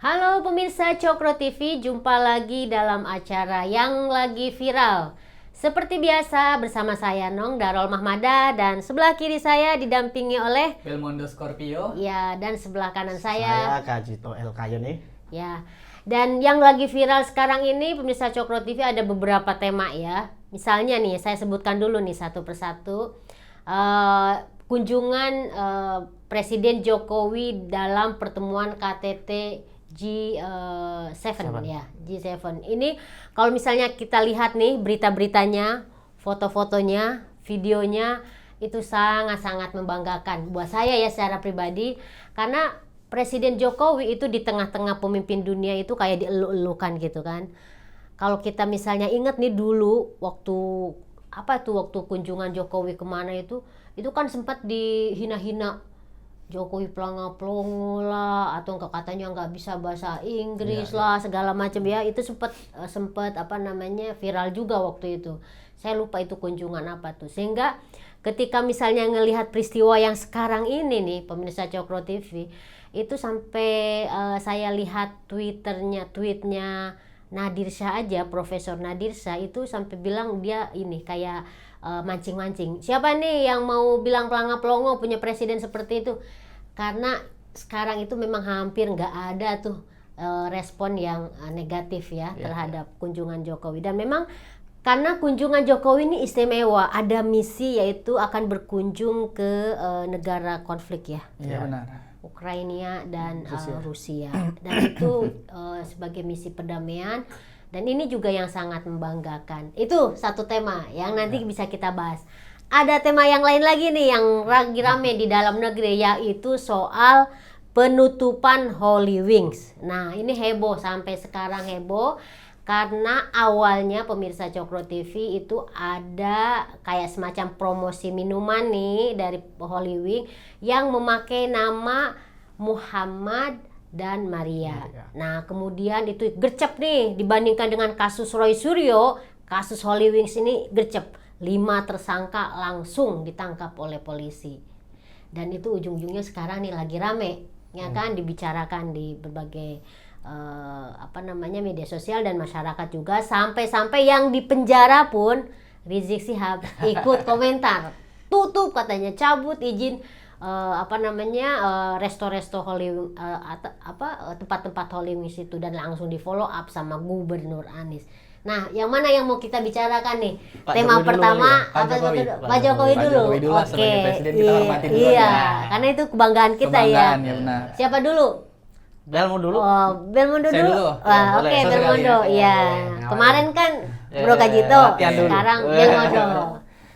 Halo pemirsa Cokro TV, jumpa lagi dalam acara yang lagi viral. Seperti biasa bersama saya Nong Darol Mahmada dan sebelah kiri saya didampingi oleh Belmondo Scorpio. ya, dan sebelah kanan saya Kajito El Kayo nih. ya. Dan yang lagi viral sekarang ini pemirsa Cokro TV ada beberapa tema ya. Misalnya nih saya sebutkan dulu nih satu persatu. Kunjungan Presiden Jokowi dalam pertemuan KTT G7 ya, G7. Ini kalau misalnya kita lihat nih berita-beritanya, foto-fotonya, videonya itu sangat-sangat membanggakan buat saya ya secara pribadi, karena Presiden Jokowi itu di tengah-tengah pemimpin dunia itu kayak dieluk-elukan gitu kan. Kalau kita misalnya ingat nih dulu waktu waktu kunjungan Jokowi kemana itu kan sempat dihina-hina. Jokowi pelanga-pelongo lah, atau katanya nggak bisa bahasa Inggris lah, segala macam ya. Itu sempat viral juga waktu itu. Saya lupa itu kunjungan apa tuh. Sehingga ketika misalnya ngelihat peristiwa yang sekarang ini nih pemirsa Cokro TV, itu sampai saya lihat tweetnya Nadir Shah aja, Profesor Nadir Shah itu sampai bilang dia ini kayak mancing-mancing. Siapa nih yang mau bilang pelanga-pelongo punya presiden seperti itu? Karena sekarang itu memang hampir nggak ada tuh respon yang negatif ya terhadap kunjungan Jokowi. Dan memang karena kunjungan Jokowi ini istimewa, ada misi yaitu akan berkunjung ke negara konflik ya. Iya benar. Ukraina dan Rusia. Dan itu sebagai misi perdamaian. Dan ini juga yang sangat membanggakan. Itu satu tema yang nanti bisa kita bahas. Ada tema yang lain lagi nih yang lagi rame di dalam negeri, yaitu soal penutupan Holy Wings. Nah ini heboh, sampai sekarang heboh karena awalnya pemirsa Cokro TV itu ada kayak semacam promosi minuman nih dari Holy Wing yang memakai nama Muhammad dan Maria. Nah kemudian itu gercep nih dibandingkan dengan kasus Roy Suryo, kasus Holy Wings ini gercep. 5 tersangka langsung ditangkap oleh polisi. Dan itu ujung-ujungnya sekarang nih lagi rame, ya kan, dibicarakan di berbagai media sosial dan masyarakat juga, sampai yang di penjara pun Rizik Syihab ikut komentar. Tutup katanya, cabut izin resto-resto Holy tempat-tempat Holy Wings itu, dan langsung di follow up sama Gubernur Anies. Nah, yang mana yang mau kita bicarakan nih? Pak Tema Jokowi pertama Pak Jokowi dulu. Oke. Sebagai presiden kita hormati dulu. Iya, karena itu kebanggaan kita kebanggaan, ya. Ya benar. Siapa dulu? Belmo dulu. Oh, Belmondo Saya dulu. dulu. Oke, Boleh. Belmondo. Sekali Iya. Kemarin kan Bro Kajito, latihan dulu. sekarang Belmondo.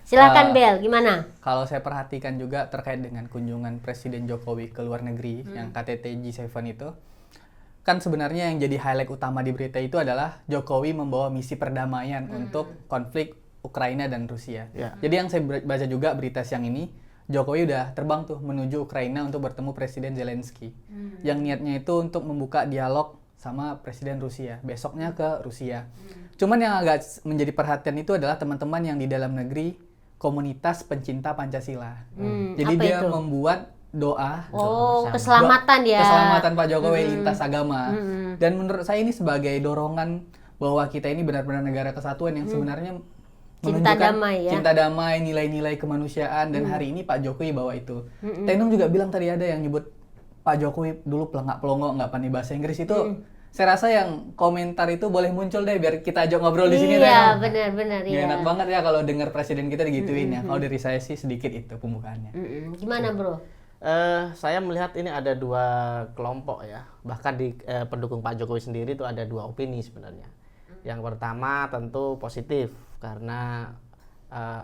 Silakan Bel, gimana? Kalau saya perhatikan juga terkait dengan kunjungan Presiden Jokowi ke luar negeri yang KTT G7 itu, kan sebenarnya yang jadi highlight utama di berita itu adalah Jokowi membawa misi perdamaian untuk konflik Ukraina dan Rusia. Jadi yang saya baca juga berita siang ini, Jokowi udah terbang tuh menuju Ukraina untuk bertemu Presiden Zelensky. Yang niatnya itu untuk membuka dialog sama Presiden Rusia, besoknya ke Rusia. Cuman yang agak menjadi perhatian itu adalah teman-teman yang di dalam negeri komunitas pencinta Pancasila. Jadi apa dia itu? membuat doa Keselamatan ya. keselamatan Pak Jokowi lintas agama. Dan menurut saya ini sebagai dorongan bahwa kita ini benar-benar negara kesatuan yang sebenarnya Cinta menunjukkan damai ya. cinta damai, nilai-nilai kemanusiaan, dan hari ini Pak Jokowi bawa itu. Tenong juga bilang tadi ada yang nyebut Pak Jokowi dulu pelangak-pelongo, nggak pandai bahasa Inggris itu. Saya rasa yang komentar itu boleh muncul deh biar kita ajak ngobrol di sini. Iya, benar-benar ya. Enak banget ya kalau dengar presiden kita digituin ya. Kalau dari saya sih sedikit itu pembukaannya. Gimana Bro? Saya melihat ini ada dua kelompok ya. Bahkan di pendukung Pak Jokowi sendiri itu ada dua opini sebenarnya. Yang pertama tentu positif karena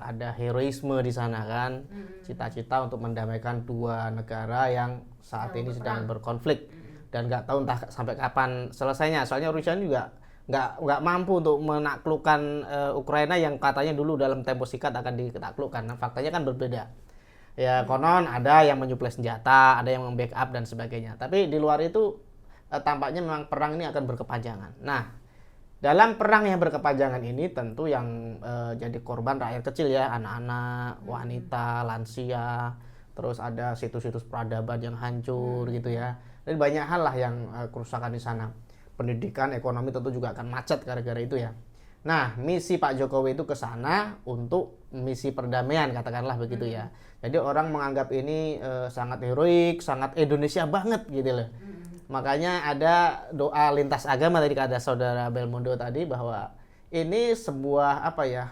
ada heroisme di sana kan. Cita-cita untuk mendamaikan dua negara yang saat ini sedang berkonflik. Dan nggak tahu entah sampai kapan selesainya. Soalnya Rusia juga nggak mampu untuk menaklukkan Ukraina yang katanya dulu dalam tempo singkat akan ditaklukkan. Nah, faktanya kan berbeda. Ya konon ada yang menyuplai senjata, ada yang membackup dan sebagainya. Tapi di luar itu tampaknya memang perang ini akan berkepanjangan. Nah, dalam perang yang berkepanjangan ini tentu yang jadi korban rakyat kecil ya, anak-anak, wanita, lansia, terus ada situs-situs peradaban yang hancur gitu ya. Dan banyak hal lah yang kerusakan di sana. Pendidikan, ekonomi tentu juga akan macet gara-gara itu ya. Nah, misi Pak Jokowi itu ke sana untuk misi perdamaian, katakanlah begitu ya. Jadi orang menganggap ini sangat heroik, sangat Indonesia banget gitu loh. Makanya ada doa lintas agama tadi kata saudara Belmondo tadi, bahwa ini sebuah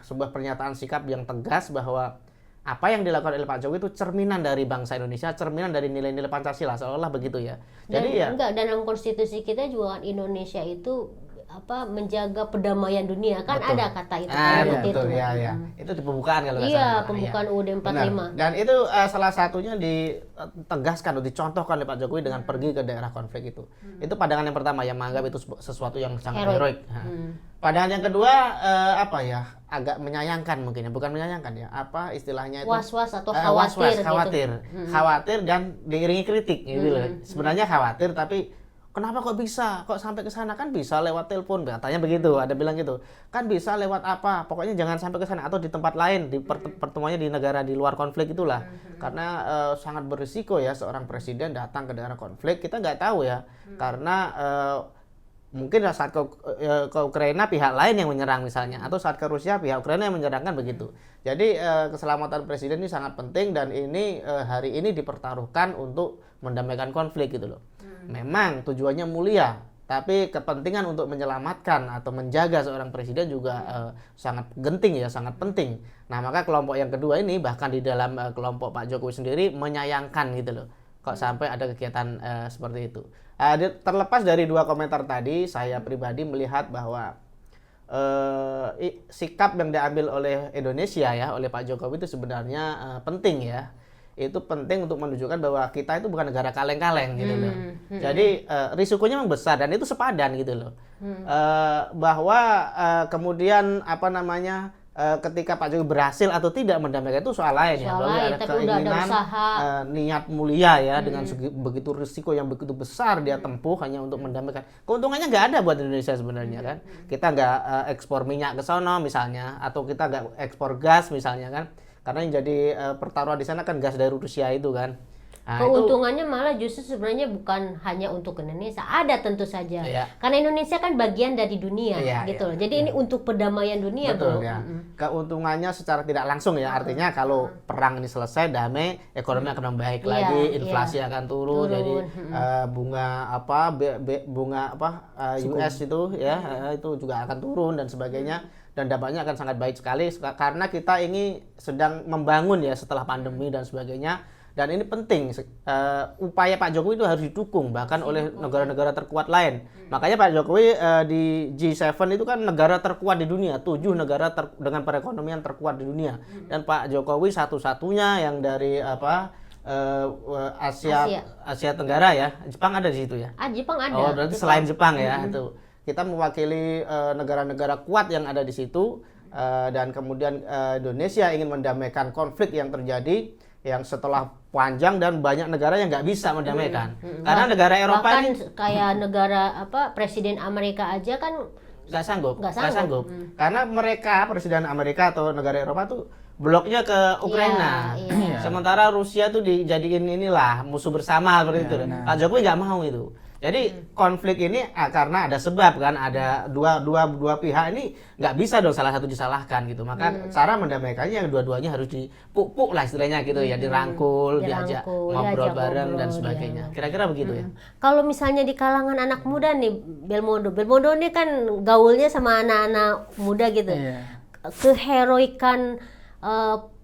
sebuah pernyataan sikap yang tegas bahwa apa yang dilakukan oleh Pak Jokowi itu cerminan dari bangsa Indonesia, cerminan dari nilai-nilai Pancasila, seolah-olah begitu ya. Jadi dalam konstitusi kita juga kan Indonesia itu menjaga perdamaian dunia kan, betul. ada kata itu betul ya. Itu di pembukaan kalau nggak salah. Iya, pembukaan UUD 45. Benar. Dan itu salah satunya ditegaskan atau dicontohkan oleh Pak Jokowi dengan pergi ke daerah konflik itu. Itu pandangan yang pertama yang menganggap itu sesuatu yang sangat heroik. Pandangan yang kedua agak menyayangkan mungkin ya, bukan menyayangkan ya, istilahnya itu was-was atau khawatir khawatir dan diiringi kritik gitu loh. Sebenarnya khawatir tapi kenapa kok bisa? Kok sampai ke sana? Kan bisa lewat telepon, katanya begitu. Ada bilang gitu. Kan bisa lewat apa? Pokoknya jangan sampai ke sana atau di tempat lain, di pertemuannya di negara di luar konflik itulah. Karena sangat berisiko ya seorang presiden datang ke daerah konflik. Kita nggak tahu ya. Karena mungkin saat ke Ukraina pihak lain yang menyerang misalnya, atau saat ke Rusia pihak Ukraina yang menyerang kan begitu. Jadi keselamatan presiden ini sangat penting dan ini hari ini dipertaruhkan untuk mendamaikan konflik gitu loh. Memang tujuannya mulia, tapi kepentingan untuk menyelamatkan atau menjaga seorang presiden juga sangat genting ya, sangat penting. Nah, maka kelompok yang kedua ini bahkan di dalam kelompok Pak Jokowi sendiri menyayangkan gitu loh. Kok sampai ada kegiatan seperti itu. Terlepas dari dua komentar tadi, saya pribadi melihat bahwa sikap yang diambil oleh Indonesia ya, oleh Pak Jokowi itu sebenarnya penting ya. Itu penting untuk menunjukkan bahwa kita itu bukan negara kaleng-kaleng gitu loh. Jadi risikonya memang besar dan itu sepadan gitu loh. Bahwa kemudian ketika Pak Jokowi berhasil atau tidak mendamaikan itu soal lain ya. Bahwa ada keinginan, niat mulia ya dengan begitu risiko yang begitu besar dia tempuh hanya untuk mendamaikan. Keuntungannya nggak ada buat Indonesia sebenarnya kan. Kita nggak ekspor minyak ke sono misalnya, atau kita nggak ekspor gas misalnya kan. Karena yang jadi pertaruhan di sana kan gas dari Rusia itu kan. Nah, keuntungannya malah justru sebenarnya bukan hanya untuk Indonesia, ada tentu saja. Karena Indonesia kan bagian dari dunia gitu loh. Jadi ini untuk perdamaian dunia, betul, bro. Ya. Keuntungannya secara tidak langsung ya, artinya kalau perang ini selesai, damai, ekonomi akan membaik lagi, inflasi akan turun. Jadi bunga US itu ya itu juga akan turun dan sebagainya. Dan dampaknya akan sangat baik sekali karena kita ini sedang membangun ya setelah pandemi dan sebagainya. Dan ini penting, upaya Pak Jokowi itu harus didukung bahkan oleh negara-negara terkuat lain. Makanya Pak Jokowi di G7 itu kan negara terkuat di dunia, 7 negara dengan perekonomian terkuat di dunia. Dan Pak Jokowi satu-satunya yang dari Asia Tenggara ya. Jepang ada di situ ya? Jepang ada. Oh, berarti selain Jepang ya itu. Kita mewakili negara-negara kuat yang ada di situ dan kemudian Indonesia ingin mendamaikan konflik yang terjadi yang setelah panjang dan banyak negara yang nggak bisa mendamaikan. Karena negara Eropa bahkan ini kayak negara Presiden Amerika aja kan nggak sanggup. Karena mereka Presiden Amerika atau negara Eropa tuh bloknya ke Ukraina. Sementara Rusia tuh dijadiin inilah musuh bersama seperti itu. Pak Jokowi nggak mau itu. Jadi konflik ini karena ada sebab kan, ada dua pihak ini nggak bisa dong salah satu disalahkan gitu. Maka cara mendamaikannya yang dua-duanya harus dipuk-puk lah istilahnya gitu ya, dirangkul, diajak ngobrol bareng dan sebagainya. Kira-kira begitu ya. Kalau misalnya di kalangan anak muda nih, Belmondo ini kan gaulnya sama anak-anak muda gitu. Keheroikan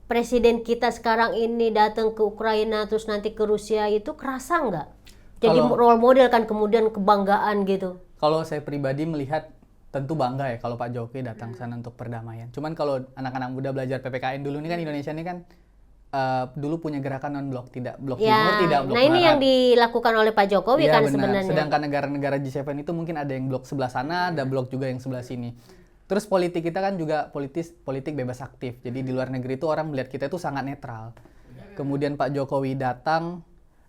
presiden kita sekarang ini datang ke Ukraina terus nanti ke Rusia itu kerasa nggak? Jadi role model kan, kemudian kebanggaan gitu. Kalau saya pribadi melihat tentu bangga ya kalau Pak Jokowi datang sana untuk perdamaian. Cuman kalau anak-anak muda belajar PPKN dulu ini kan Indonesia ini kan dulu punya gerakan non blok, tidak blok timur, tidak blok barat. Nah ini yang dilakukan oleh Pak Jokowi kan sebenarnya. Sedangkan negara-negara G7 itu mungkin ada yang blok sebelah sana, ada blok juga yang sebelah sini. Terus politik kita kan juga politik bebas aktif. Jadi di luar negeri itu orang melihat kita itu sangat netral. Kemudian Pak Jokowi datang,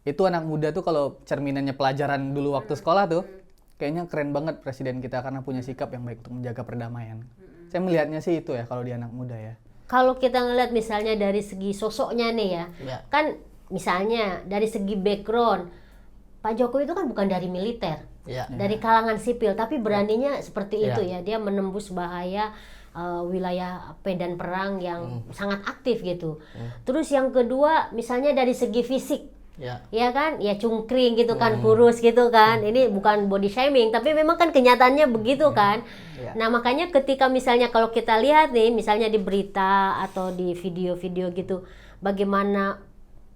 itu anak muda tuh kalau cerminannya pelajaran dulu waktu sekolah tuh kayaknya keren banget presiden kita karena punya sikap yang baik untuk menjaga perdamaian. Saya melihatnya sih itu ya kalau di anak muda ya. Kalau kita ngeliat misalnya dari segi sosoknya nih ya, kan misalnya dari segi background, Pak Jokowi itu kan bukan dari militer, Ya. dari kalangan sipil, tapi beraninya seperti Ya. itu ya, dia menembus bahaya wilayah medan perang yang sangat aktif gitu. Terus yang kedua, misalnya dari segi fisik, Ya. ya kan, ya cungkring gitu kan, kurus gitu kan. Ini bukan body shaming, tapi memang kan kenyataannya begitu kan. Ya. Nah makanya ketika misalnya kalau kita lihat nih, misalnya di berita atau di video-video gitu, bagaimana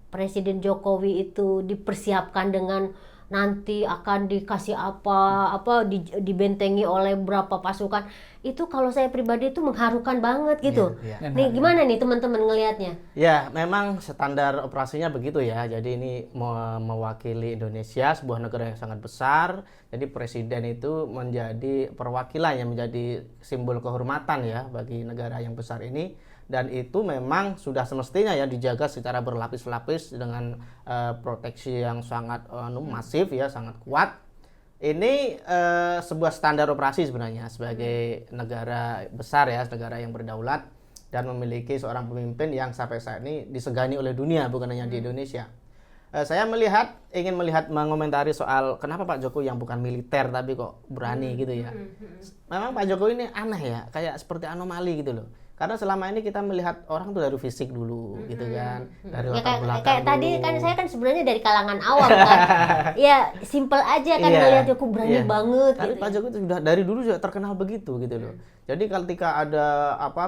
Presiden Jokowi itu dipersiapkan dengan nanti akan dikasih apa dibentengi oleh berapa pasukan, itu kalau saya pribadi itu mengharukan banget gitu. Iya, Nih gimana nih teman-teman ngelihatnya? Ya, memang standar operasinya begitu ya. Jadi ini mewakili Indonesia, sebuah negara yang sangat besar. Jadi presiden itu menjadi perwakilan yang menjadi simbol kehormatan ya bagi negara yang besar ini. Dan itu memang sudah semestinya ya dijaga secara berlapis-lapis dengan proteksi yang sangat masif ya, sangat kuat. Ini sebuah standar operasi sebenarnya sebagai negara besar ya, negara yang berdaulat dan memiliki seorang pemimpin yang sampai saat ini disegani oleh dunia, bukan hanya di Indonesia. Saya ingin melihat mengomentari soal kenapa Pak Jokowi yang bukan militer tapi kok berani gitu ya. Memang Pak Jokowi ini aneh ya, kayak seperti anomali gitu loh. Karena selama ini kita melihat orang tuh dari fisik dulu gitu kan, dari Ya, latar belakang kayak tadi dulu. kan saya kan sebenarnya dari kalangan awam kan. Ya simple aja kan Iya, ngelihat aku berani iya. banget Tapi gitu. Pak Jokowi itu sudah dari dulu juga terkenal begitu gitu loh. Jadi ketika ada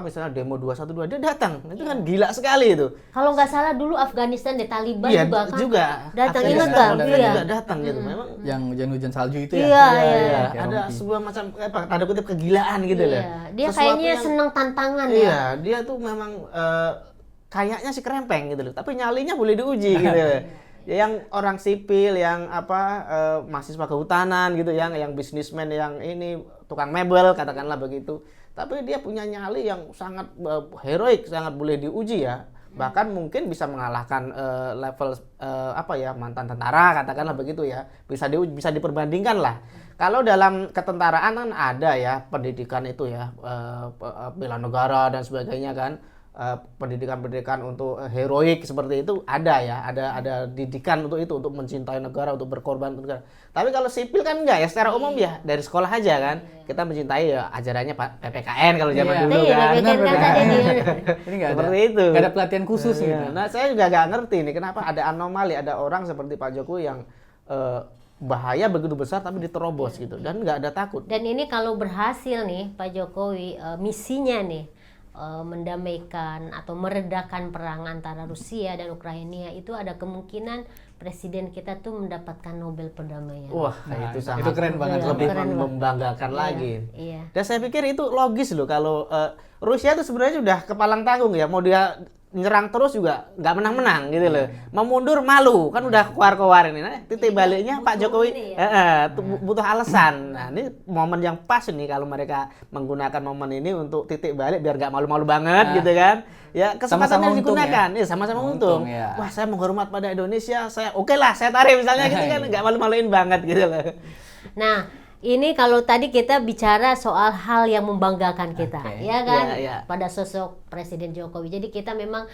misalnya demo 212 dia datang. Itu kan gila sekali itu. Kalau nggak salah dulu Afghanistan di Taliban Iya, juga kan juga. datang, Afghanistan ingat nggak? juga Iya. datang gitu. Memang Yang hujan-hujan salju itu ya. Iya, iya, iya. Kayak ada Rocky. sebuah macam tanda kutip kegilaan gitu loh. Iya, dia Sesuatu kayaknya yang- senang tantangan ya. Iya, dia tuh memang kayaknya si kerempeng gitu loh, tapi nyalinya boleh diuji gitu loh. Ya, yang orang sipil, yang mahasiswa kehutanan gitu, yang bisnismen, yang ini tukang mebel katakanlah begitu. Tapi dia punya nyali yang sangat heroik, sangat boleh diuji ya. Bahkan mungkin bisa mengalahkan level mantan tentara katakanlah begitu ya. Bisa diperbandingkan lah. Kalau dalam ketentaraan kan ada ya pendidikan itu ya, bela negara dan sebagainya kan. Pendidikan untuk heroik seperti itu ada ya, ada didikan untuk itu, untuk mencintai negara, untuk berkorban untuk negara. Tapi kalau sipil kan enggak ya, secara umum ya dari sekolah aja kan kita mencintai ya ajarannya PPKN kalau zaman Iya. dulu Iya, kan. PPKN kan tadi dia. Ini nggak ada. Seperti itu. Nggak ada pelatihan khusus Iya. gitu. Nah, saya juga nggak ngerti nih kenapa ada anomali, ada orang seperti Pak Jokowi yang bahaya begitu besar tapi diterobos gitu dan nggak ada takut. Dan ini kalau berhasil nih Pak Jokowi misinya nih mendamaikan atau meredakan perang antara Rusia dan Ukraina, itu ada kemungkinan presiden kita tuh mendapatkan Nobel perdamaian. Wah, Nah, itu itu sangat keren banget. lebih Keren banget. membanggakan lagi. Iya. Dan saya pikir itu logis loh kalau Rusia itu sebenarnya sudah kepalang tanggung ya, mau dia nyerang terus juga nggak menang-menang gitu loh. Mau mundur malu, kan udah keluar-keluar ini. Nah, titik baliknya Pak Jokowi ini butuh alasan. Nah, ini momen yang pas nih kalau mereka menggunakan momen ini untuk titik balik biar nggak malu-malu banget gitu kan. Ya, kesempatannya Sama-sama untung digunakan. Ya, sama-sama untung. ya. Wah, saya menghormat pada Indonesia, saya oke lah, saya tarik misalnya gitu kan, nggak malu-maluin banget gitu loh. Nah, ini kalau tadi kita bicara soal hal yang membanggakan kita, Oke. ya kan, Iya, iya. pada sosok Presiden Jokowi. Jadi kita memang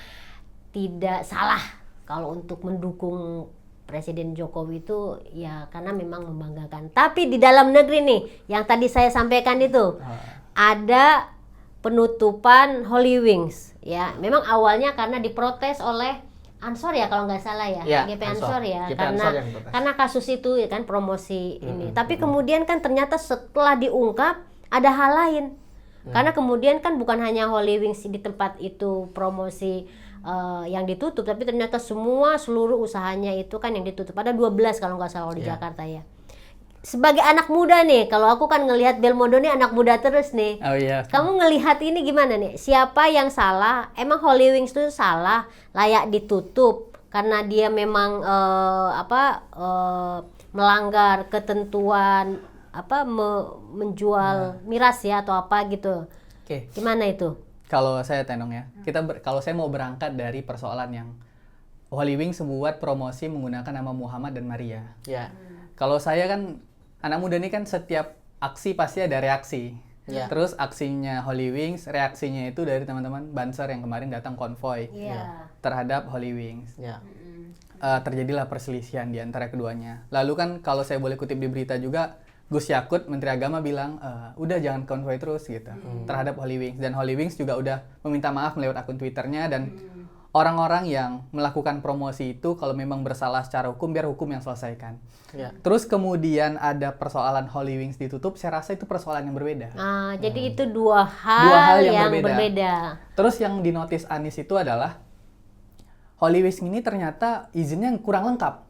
tidak salah kalau untuk mendukung Presiden Jokowi itu ya karena memang membanggakan. Tapi di dalam negeri nih, yang tadi saya sampaikan itu ada penutupan Holy Wings, ya. Memang awalnya karena diprotes oleh Ansor ya kalau nggak salah ya, Ya, GP Ansor. Ansor ya, GP karena Ansor yang protes. karena kasus itu ya kan promosi ini. Tapi kemudian kan ternyata setelah diungkap ada hal lain. Karena kemudian kan bukan hanya Holy Wings di tempat itu promosi yang ditutup, tapi ternyata seluruh usahanya itu kan yang ditutup. Ada 12 kalau nggak salah di Jakarta ya. Sebagai anak muda nih, kalau aku kan ngelihat Belmondo nih anak muda terus nih. Oh iya. Kamu ngelihat ini gimana nih? Siapa yang salah? Emang Holy Wings itu salah, layak ditutup karena dia memang melanggar ketentuan menjual miras ya atau apa gitu. Oke. Gimana itu? Kalau saya Tenong ya, kalau saya mau berangkat dari persoalan yang Holy Wings membuat promosi menggunakan nama Muhammad dan Maria. Ya. Kalau saya kan anak muda ini kan setiap aksi pasti ada reaksi. Ya. Terus aksinya Holy Wings, reaksinya itu dari teman-teman Banser yang kemarin datang konvoy Iya. terhadap Holy Wings. Ya. terjadilah perselisihan di antara keduanya. Lalu kan kalau saya boleh kutip di berita juga, Gus Yakut, Menteri Agama bilang, udah jangan konvoy terus gitu terhadap Holy Wings. Dan Holy Wings juga udah meminta maaf lewat akun Twitternya, dan orang-orang yang melakukan promosi itu kalau memang bersalah secara hukum, biar hukum yang selesaikan. Ya. Terus kemudian ada persoalan Holy Wings ditutup, saya rasa itu persoalan yang berbeda. Jadi itu dua Dua hal hal yang yang berbeda. berbeda. Terus yang dinotis Anies itu adalah Holy Wings ini ternyata izinnya kurang lengkap.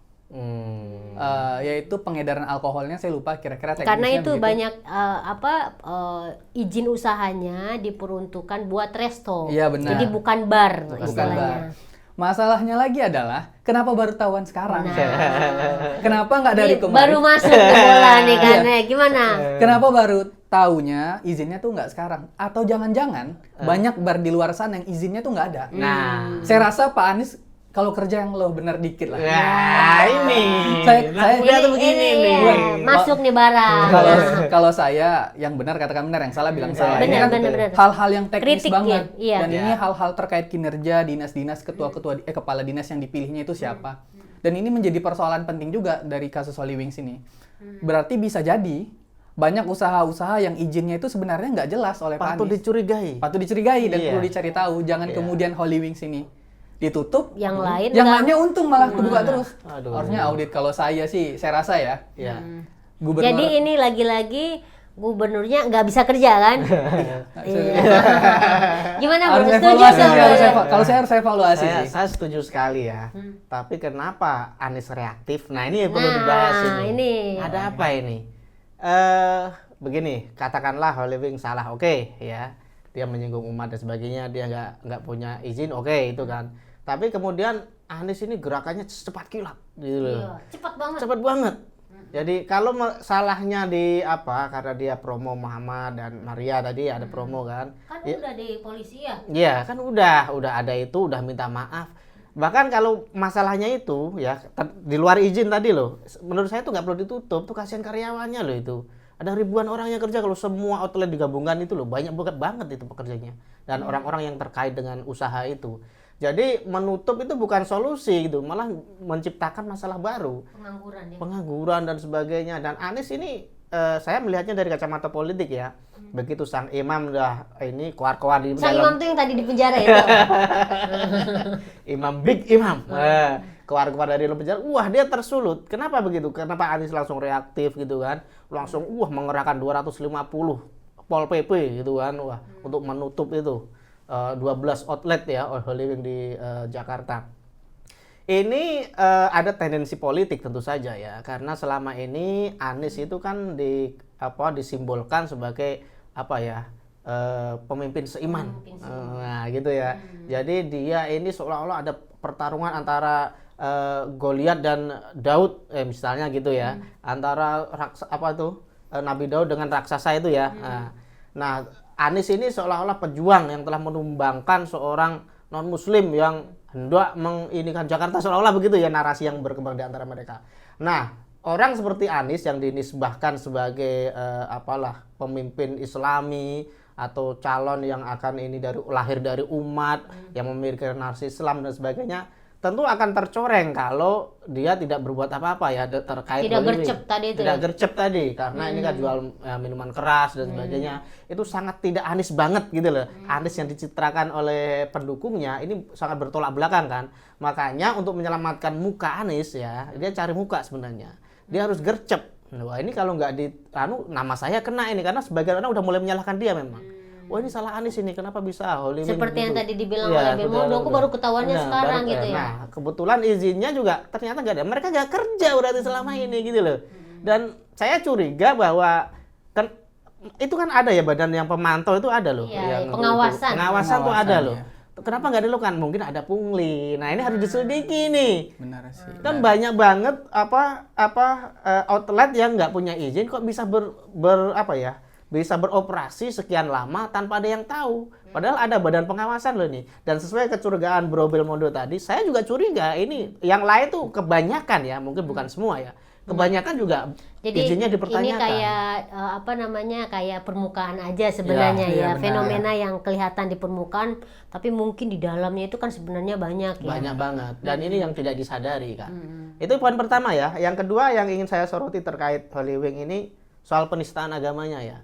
Yaitu pengedaran alkoholnya, saya lupa kira-kira teknisnya Karena itu begitu. banyak izin usahanya diperuntukkan buat resto. Iya, benar. Jadi bukan bar Bukan istilahnya. bar. Masalahnya lagi adalah kenapa baru tahuan sekarang? Nah. Kenapa nggak dari Ini kemarin? baru masuk ke bola nih kan. Gimana? Kenapa baru tahunya izinnya tuh nggak sekarang? Atau jangan-jangan banyak bar di luar sana yang izinnya tuh nggak ada? Nah, Saya rasa Pak Anies kalau kerja yang lo bener dikit lah. ya ini. Saya udah tuh begini nih. iya, masuk nih barang. Kalau saya yang benar katakan benar, yang salah bilang salah. Benar, Ini kan benar. hal-hal yang teknis Kritik, banget. iya. Dan ini hal-hal terkait kinerja dinas-dinas, ketua-ketua kepala dinas yang dipilihnya itu siapa. Dan ini menjadi persoalan penting juga dari kasus Holy Wings ini. Berarti bisa jadi banyak usaha-usaha yang izinnya itu sebenarnya nggak jelas oleh Pak Patut Anies. dicurigai. Patut dicurigai dan Iya. perlu dicari tahu. Jangan kemudian Holy Wings ini ditutup, Yang lain yang nggak. lainnya untung malah kebuka terus. Aduh. Harusnya audit kalau saya sih, saya rasa ya. Ya. Gubernur. Jadi ini lagi-lagi gubernurnya nggak bisa kerja kan? Iya. Gimana bro? harus Setuju evaluasi, nggak, harus bro? kalau saya harus evaluasi Saya, sih. saya setuju sekali ya. Tapi kenapa Anies reaktif? Nah, ini yang perlu dibahas ini. ini. Ada apa ini? Begini, katakanlah Holy Wings salah, oke ya. Dia menyinggung umat dan sebagainya, dia nggak punya izin, oke itu kan. Tapi kemudian Anies ini gerakannya cepat kilat gitu loh. Iya, cepat banget. Cepat banget. Jadi kalau salahnya di apa, karena dia promo Muhammad dan Maria tadi ada promo kan. Kan udah di polisi ya. Iya kan udah ada itu, udah minta maaf. Bahkan kalau masalahnya itu ya di luar izin tadi loh, menurut saya tuh nggak perlu ditutup, tuh kasihan karyawannya loh itu. Ada ribuan orang yang kerja, kalau semua outlet digabungkan itu loh, banyak banget itu pekerjanya. Dan orang-orang yang terkait dengan usaha itu. Jadi menutup itu bukan solusi gitu, malah menciptakan masalah baru. Pengangguran ya. Pengangguran dan sebagainya. Dan Anies ini saya melihatnya dari kacamata politik ya. Begitu sang imam udah ini keluar-keluar di Sang dalam imam tuh yang tadi di penjara itu. imam big imam keluar-keluar dari dalam penjara, wah dia tersulut. Kenapa begitu? Kenapa Anies langsung reaktif gitu kan? Langsung mengerahkan 250 Pol PP gitu kan, wah untuk menutup itu 12 outlet ya Holy Wings di Jakarta. Ini ada tendensi politik tentu saja ya, karena selama ini Anies itu kan disimbolkan sebagai pemimpin seiman. Nah, gitu ya. Jadi dia ini seolah-olah ada pertarungan antara Goliat dan Daud misalnya gitu ya. Antara Nabi Daud dengan raksasa itu ya. Nah, Anies ini seolah-olah pejuang yang telah menumbangkan seorang non-muslim yang hendak menginikan Jakarta, seolah-olah begitu ya narasi yang berkembang di antara mereka. Nah, orang seperti Anies yang dinisbahkan sebagai pemimpin Islami atau calon yang akan lahir dari umat yang memiliki narasi Islam dan sebagainya, tentu akan tercoreng kalau dia tidak berbuat apa-apa ya terkait Tidak Holy gercep Wings. tadi itu Tidak ya? gercep tadi karena ini kan jual minuman keras dan sebagainya. Itu sangat tidak Anies banget gitu loh. Anies yang dicitrakan oleh pendukungnya ini sangat bertolak belakang kan. Makanya untuk menyelamatkan muka Anies ya, dia cari muka sebenarnya. Dia harus gercep. Wah, ini kalau nggak nama saya kena ini, karena sebagian orang udah mulai menyalahkan dia memang. Wah, ini salah Anies ini, kenapa bisa Holy Wings Seperti yang gitu? tadi dibilang Iya, oleh Belmondo, aku baru ketahuannya Nah, sekarang baru- gitu ya. Nah, kebetulan izinnya juga ternyata nggak ada. Mereka nggak kerja berarti selama ini gitu loh. Dan saya curiga bahwa itu kan ada ya badan yang pemantau itu ada loh. Iya, yang pengawasan. Pengawasan tuh ada Pengawasan, loh. ya. Kenapa nggak dilakukan? Mungkin ada pungli. Nah, ini harus diselidiki nih. Benar sih. Kan banyak banget outlet yang nggak punya izin kok bisa bisa beroperasi sekian lama tanpa ada yang tahu. Padahal ada badan pengawasan loh nih. Dan sesuai kecurigaan Bro Belmondo tadi, saya juga curiga ini yang lain tuh kebanyakan ya, mungkin bukan semua ya. kebanyakan juga Jadi izinnya ini dipertanyakan. kayak kayak permukaan aja sebenarnya Iya, ya, benar. fenomena yang kelihatan di permukaan, tapi mungkin di dalamnya itu kan sebenarnya banyak ya. Banyak banget, dan ini yang tidak disadari, Kak. Itu poin pertama ya. Yang kedua yang ingin saya soroti terkait Holy Wing ini soal penistaan agamanya ya.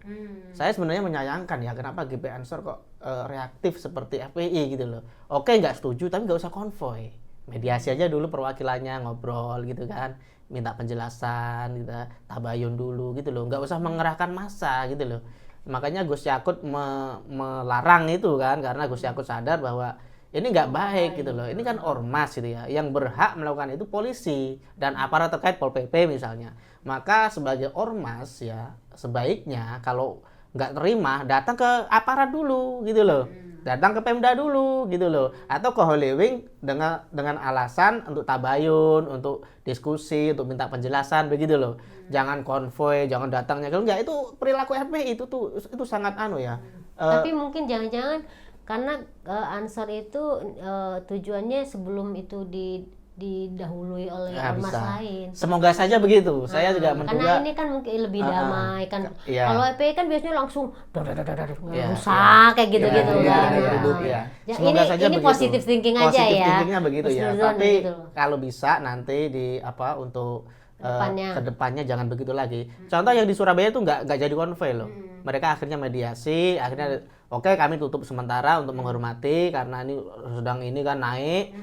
Saya sebenarnya menyayangkan ya kenapa GP Ansor kok reaktif seperti FPI gitu loh. Oke, nggak setuju tapi nggak usah konvoy. Mediasi aja dulu, perwakilannya ngobrol gitu kan, minta penjelasan gitu, tabayun dulu gitu loh, nggak usah mengerahkan massa gitu loh. Makanya Gus Yakut melarang itu kan, karena Gus Yakut sadar bahwa ini nggak baik gitu loh. Ini kan ormas gitu ya, yang berhak melakukan itu polisi dan aparat terkait Pol PP misalnya. Maka sebagai ormas ya sebaiknya kalau nggak terima datang ke aparat dulu gitu loh. Datang ke Pemda dulu gitu loh, atau ke Holy Wing dengan alasan untuk tabayun, untuk diskusi, untuk minta penjelasan begitu loh. Jangan konvoy, jangan datangnya. Kalau enggak itu perilaku FPI itu sangat ya. Tapi mungkin jangan-jangan karena Ansor itu tujuannya sebelum itu didahului oleh Ya, ormas bisa. lain. Semoga saja begitu. Saya juga Karena menduga ini kan mungkin lebih damai kan. iya. Kalau FPI kan biasanya langsung Iya, rusak kayak gitu-gitu Iya, kan. iya, Nah, iya. ya, Semoga saja ini begitu. positive thinking aja Positive ya. thinkingnya begitu ya. Husnuzon Tapi gitu loh. kalau bisa nanti untuk Kedepannya. kedepannya jangan begitu lagi. Contoh yang di Surabaya itu nggak jadi konvoy loh. Mereka akhirnya mediasi, akhirnya oke kami tutup sementara untuk menghormati karena ini kan naik.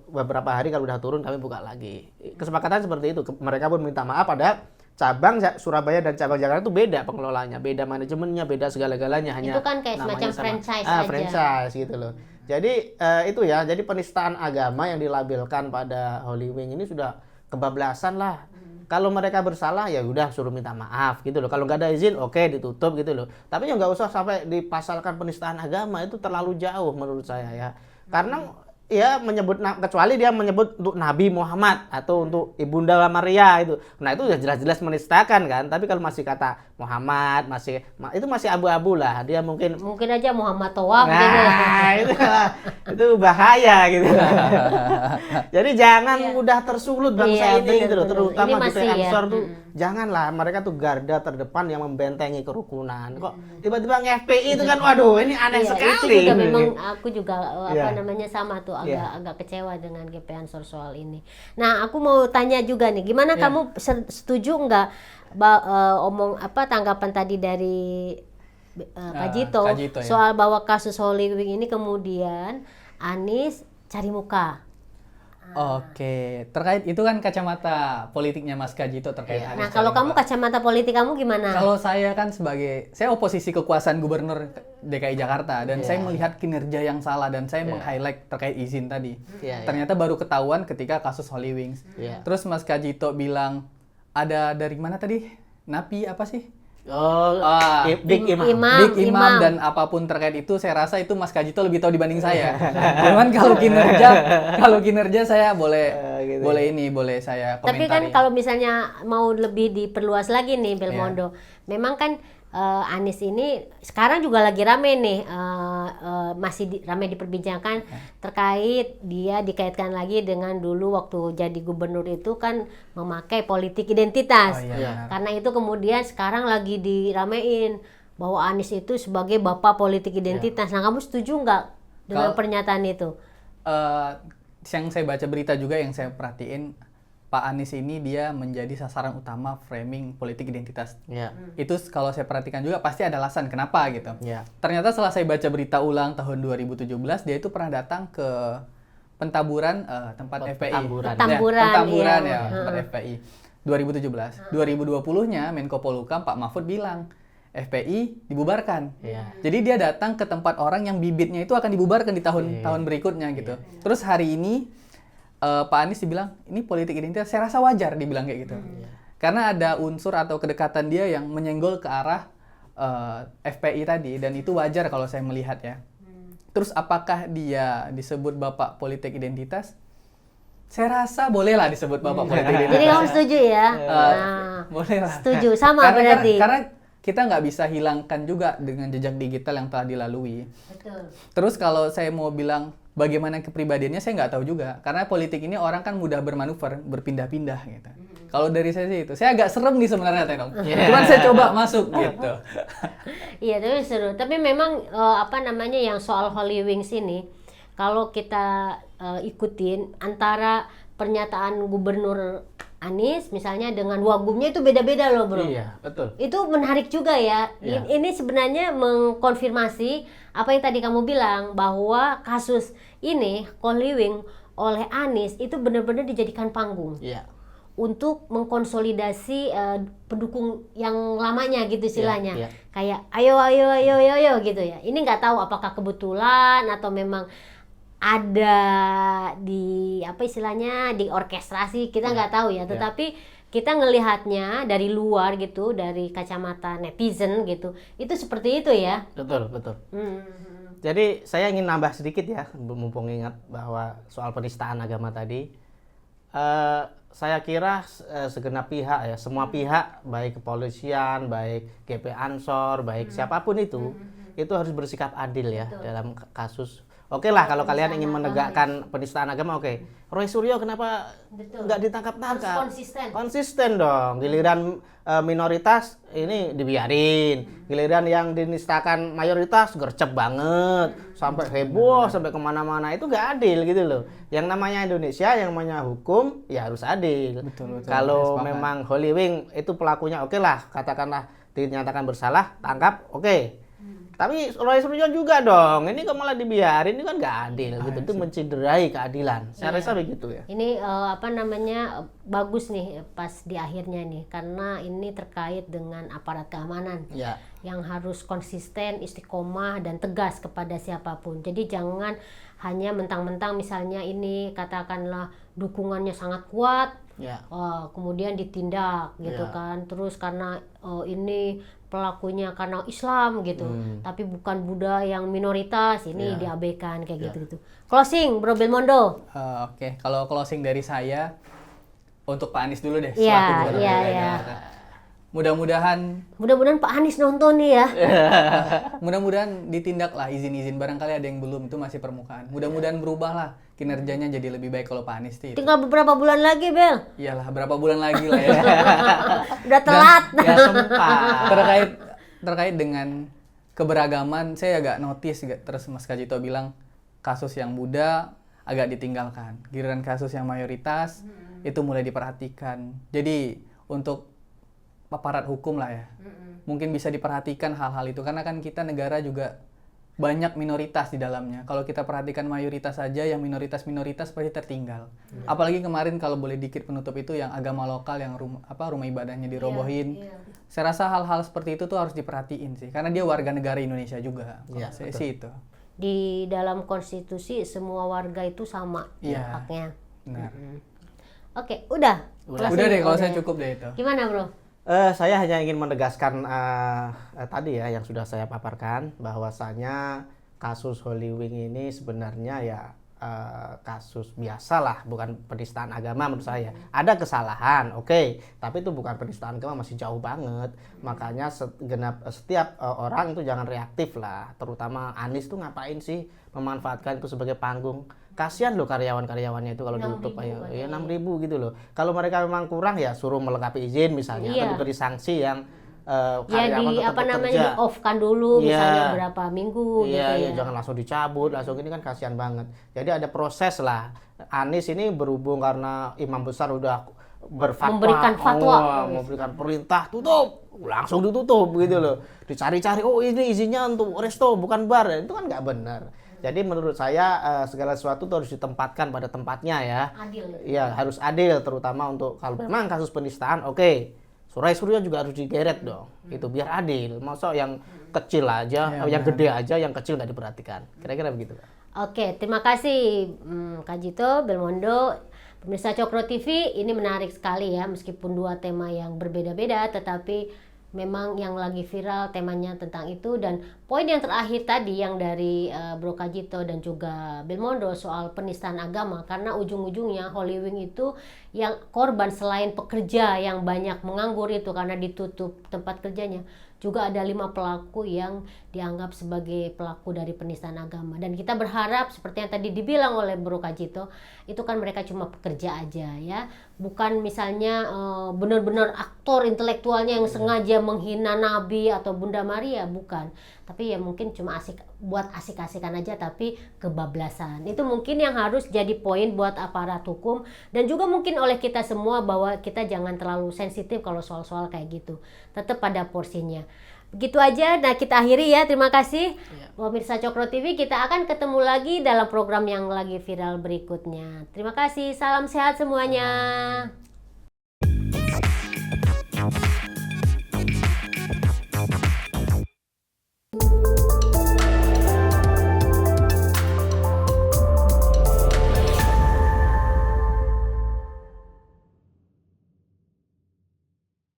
Beberapa hari kalau udah turun kami buka lagi. Kesepakatan seperti itu. Mereka pun minta maaf, pada cabang Surabaya dan cabang Jakarta itu beda pengelolanya, beda manajemennya, beda segala-galanya, hanya Itu kan kayak namanya semacam sama. franchise aja. Franchise gitu loh. Jadi itu ya, jadi penistaan agama yang dilabelkan pada Holy Wing ini sudah kebablasan lah. Kalau mereka bersalah ya udah suruh minta maaf gitu loh. Kalau nggak ada izin oke ditutup gitu loh. Tapi ya nggak usah sampai dipasalkan penistaan agama, itu terlalu jauh menurut saya ya. Karena ya kecuali dia menyebut untuk Nabi Muhammad atau untuk Ibunda Maria itu. Nah, itu udah jelas-jelas menistakan kan. Tapi kalau masih kata Muhammad, itu masih abu-abu lah. Dia mungkin aja Muhammad Tawaf gitu. nah, itu bahaya gitu. Jadi jangan mudah tersulut bangsa Iya, ini gitu loh, bener-bener. terutama Ini GP masih ya. Ansor tuh. Janganlah, mereka tuh garda terdepan yang membentengi kerukunan. Kok tiba-tiba nge-FPI itu kan waduh, ini aneh Iya, sekali. itu juga memang aku juga Iya. sama tuh Iya. agak kecewa dengan GP Ansor soal ini. Nah, aku mau tanya juga nih, gimana Iya. kamu setuju nggak tanggapan tadi dari Kak Jito Kak Jito, ya. soal bahwa kasus Holy Wing ini kemudian Anies cari muka. Oke, terkait itu kan kacamata politiknya Mas Kajito terkait Iya. Anies Nah, kalau cari kamu muka. kacamata politik kamu gimana? Kalau saya kan saya oposisi kekuasaan gubernur DKI Jakarta dan saya melihat kinerja yang salah dan saya meng-highlight terkait izin tadi. Iya, Ternyata baru ketahuan ketika kasus Holy Wings. Iya. Terus Mas Kajito bilang ada dari mana tadi? Napi apa sih? Oh, Big Imam. Big Imam dan apapun terkait itu saya rasa itu Mas Kajito lebih tahu dibanding saya. Cuman kalau kinerja saya boleh gitu. boleh saya Tapi komentari. kan kalau misalnya mau lebih diperluas lagi nih Belmondo, memang kan Anies ini sekarang juga lagi rame nih, masih rame diperbincangkan terkait dia dikaitkan lagi dengan dulu waktu jadi gubernur itu kan memakai politik identitas. Oh, iya, benar. Karena itu kemudian sekarang lagi diramein bahwa Anies itu sebagai bapak politik identitas. Nah, kamu setuju nggak dengan pernyataan itu? Yang saya baca berita juga yang saya perhatiin Pak Anies ini dia menjadi sasaran utama framing politik identitas. Iya. Itu kalau saya perhatikan juga pasti ada alasan kenapa gitu. Iya. Ternyata setelah saya baca berita ulang tahun 2017 dia itu pernah datang ke pentaburan tempat FPI. Petamburan, ya, iya. tempat FPI 2017. 2020-nya Menko Polhukam Pak Mahfud bilang FPI dibubarkan. Iya. Jadi dia datang ke tempat orang yang bibitnya itu akan dibubarkan di tahun berikutnya gitu. Terus hari ini Pak Anies dibilang ini politik identitas, saya rasa wajar dibilang kayak gitu. Karena ada unsur atau kedekatan dia yang menyenggol ke arah FPI tadi dan itu wajar kalau saya melihat ya. Terus apakah dia disebut bapak politik identitas? Saya rasa bolehlah disebut bapak politik identitas. Jadi kamu setuju ya? Boleh lah. Setuju, sama berarti. Karena kita nggak bisa hilangkan juga dengan jejak digital yang telah dilalui. Betul. Terus kalau saya mau bilang bagaimana kepribadiannya, saya nggak tahu juga. Karena politik ini orang kan mudah bermanuver, berpindah-pindah gitu. Kalau dari saya sih itu, saya agak serem nih sebenarnya Tenong. Cuman saya coba masuk gitu. Iya, tapi seru. Tapi memang yang soal Holy Wings ini, kalau kita ikutin antara pernyataan Gubernur Anies misalnya dengan wagubnya itu beda-beda loh bro. Iya, betul. Itu menarik juga ya. Iya. Ini sebenarnya mengkonfirmasi apa yang tadi kamu bilang, bahwa kasus ini Holy Wing oleh Anies itu benar-benar dijadikan panggung Iya. untuk mengkonsolidasi pendukung yang lamanya gitu istilahnya. Iya. Kayak ayo gitu ya. Ini nggak tahu apakah kebetulan atau memang ada di orkestrasi, kita nggak tahu ya. Tetapi kita ngelihatnya dari luar gitu, dari kacamata netizen gitu, itu seperti itu ya. Betul. Jadi saya ingin nambah sedikit ya, mumpung ingat bahwa soal penistaan agama tadi. Saya kira segenap pihak ya, semua pihak, baik kepolisian, baik GP Ansor, baik siapapun itu harus bersikap adil ya. Betul. Dalam kasus. Oke lah kalau kalian ingin menegakkan penistaan agama, oke. Roy Suryo kenapa Betul. nggak ditangkap-tangkap? Harus konsisten. Konsisten dong. Giliran minoritas ini dibiarin, giliran yang dinistakan mayoritas gercep banget, sampai heboh, sampai kemana-mana, itu nggak adil gitu loh. Yang namanya Indonesia, yang namanya hukum ya harus adil. Betul. Kalau Sepakat. memang Holy Wing itu pelakunya, oke lah, katakanlah dinyatakan bersalah, tangkap, oke. Tapi Roy Suryo juga dong, ini kok malah dibiarin, ini kan nggak adil gitu, itu menciderai keadilan. Saya rasa begitu ya. Ini bagus nih pas di akhirnya nih, karena ini terkait dengan aparat keamanan Ya. yang harus konsisten, istiqomah dan tegas kepada siapapun. Jadi jangan hanya mentang-mentang misalnya ini katakanlah dukungannya sangat kuat, Ya. kemudian ditindak gitu Ya. kan. Terus karena ini pelakunya karena Islam gitu, tapi bukan Buddha yang minoritas, ini diabaikan kayak gitu-gitu. Closing, Bro Belmondo. Oke, kalau closing dari saya untuk Pak Anies dulu deh. Iya, selaku Gubernur iya, DKI iya. Jakarta. Mudah-mudahan Pak Anies nonton nih ya. Mudah-mudahan ditindak lah izin-izin, barangkali ada yang belum, itu masih permukaan. Mudah-mudahan berubah lah kinerjanya jadi lebih baik kalau Pak Anies itu. Tinggal beberapa bulan lagi, Bel. Iyalah, berapa bulan lagi lah ya. Udah telat. Ya sempat. terkait dengan keberagaman, saya agak notice terus Mas Kajito bilang kasus yang muda agak ditinggalkan. Giliran kasus yang mayoritas itu mulai diperhatikan. Jadi untuk aparat hukum lah ya. Mungkin bisa diperhatikan hal-hal itu karena kan kita negara juga banyak minoritas di dalamnya. Kalau kita perhatikan mayoritas saja, yang minoritas-minoritas pasti tertinggal. Apalagi kemarin kalau boleh dikit penutup itu yang agama lokal yang rumah ibadahnya dirobohin. Iya. Saya rasa hal-hal seperti itu tuh harus diperhatiin sih, karena dia warga negara Indonesia juga. Iya, Saya sih itu. Di dalam konstitusi semua warga itu sama Iya. haknya. Benar. Oke, udah. Udah Closing deh kalau udah saya ya. cukup deh itu. Gimana, Bro? Saya hanya ingin menegaskan tadi ya yang sudah saya paparkan, bahwasanya kasus Holy Wing ini sebenarnya ya kasus biasa lah, bukan penistaan agama menurut saya. Ada kesalahan, oke, tapi itu bukan penistaan agama, masih jauh banget. Makanya setiap orang itu jangan reaktif lah, terutama Anies tuh ngapain sih memanfaatkan itu sebagai panggung. Kasihan loh karyawan-karyawannya itu kalau ditutup 6.000 gitu loh. Kalau mereka memang kurang ya suruh melengkapi izin misalnya, Iya. atau diberi sanksi yang Ya di di off-kan dulu misalnya berapa minggu gitu Iya, ya. jangan langsung dicabut, langsung ini kan kasihan banget. Jadi ada proses lah. Anies ini berhubung karena imam besar udah berfatwa, Memberikan fatwa. memberikan perintah tutup, langsung ditutup gitu loh. Dicari-cari, oh ini izinnya untuk resto bukan bar, itu kan nggak benar. Jadi menurut saya segala sesuatu tuh harus ditempatkan pada tempatnya ya. Adil. Iya, harus adil, terutama untuk kalau memang kasus penistaan, oke. Roy Suryo juga harus digeret dong, itu biar adil. Masa yang kecil aja, yang gede aja, yang kecil nggak diperhatikan. Kira-kira begitu, Pak. Oke, terima kasih Kak Jito, Belmondo, pemirsa Cokro TV. Ini menarik sekali ya, meskipun dua tema yang berbeda-beda, tetapi memang yang lagi viral temanya tentang itu dan poin yang terakhir tadi yang dari Bro Kajito dan juga Belmondo soal penistaan agama, karena ujung-ujungnya Holy Wing itu yang korban selain pekerja yang banyak menganggur itu karena ditutup tempat kerjanya, juga ada 5 pelaku yang dianggap sebagai pelaku dari penistaan agama. Dan kita berharap seperti yang tadi dibilang oleh Bro Kajito, itu kan mereka cuma pekerja aja ya, bukan misalnya benar-benar aktor intelektualnya yang sengaja menghina Nabi atau Bunda Maria, bukan. Tapi ya mungkin cuma buat asik-asikan aja, tapi kebablasan. Itu mungkin yang harus jadi poin buat aparat hukum dan juga mungkin oleh kita semua, bahwa kita jangan terlalu sensitif kalau soal-soal kayak gitu. Tetap pada porsinya. Begitu aja. Nah, kita akhiri ya. Terima kasih. Pemirsa Cokro TV, kita akan ketemu lagi dalam program yang lagi viral berikutnya. Terima kasih. Salam sehat semuanya.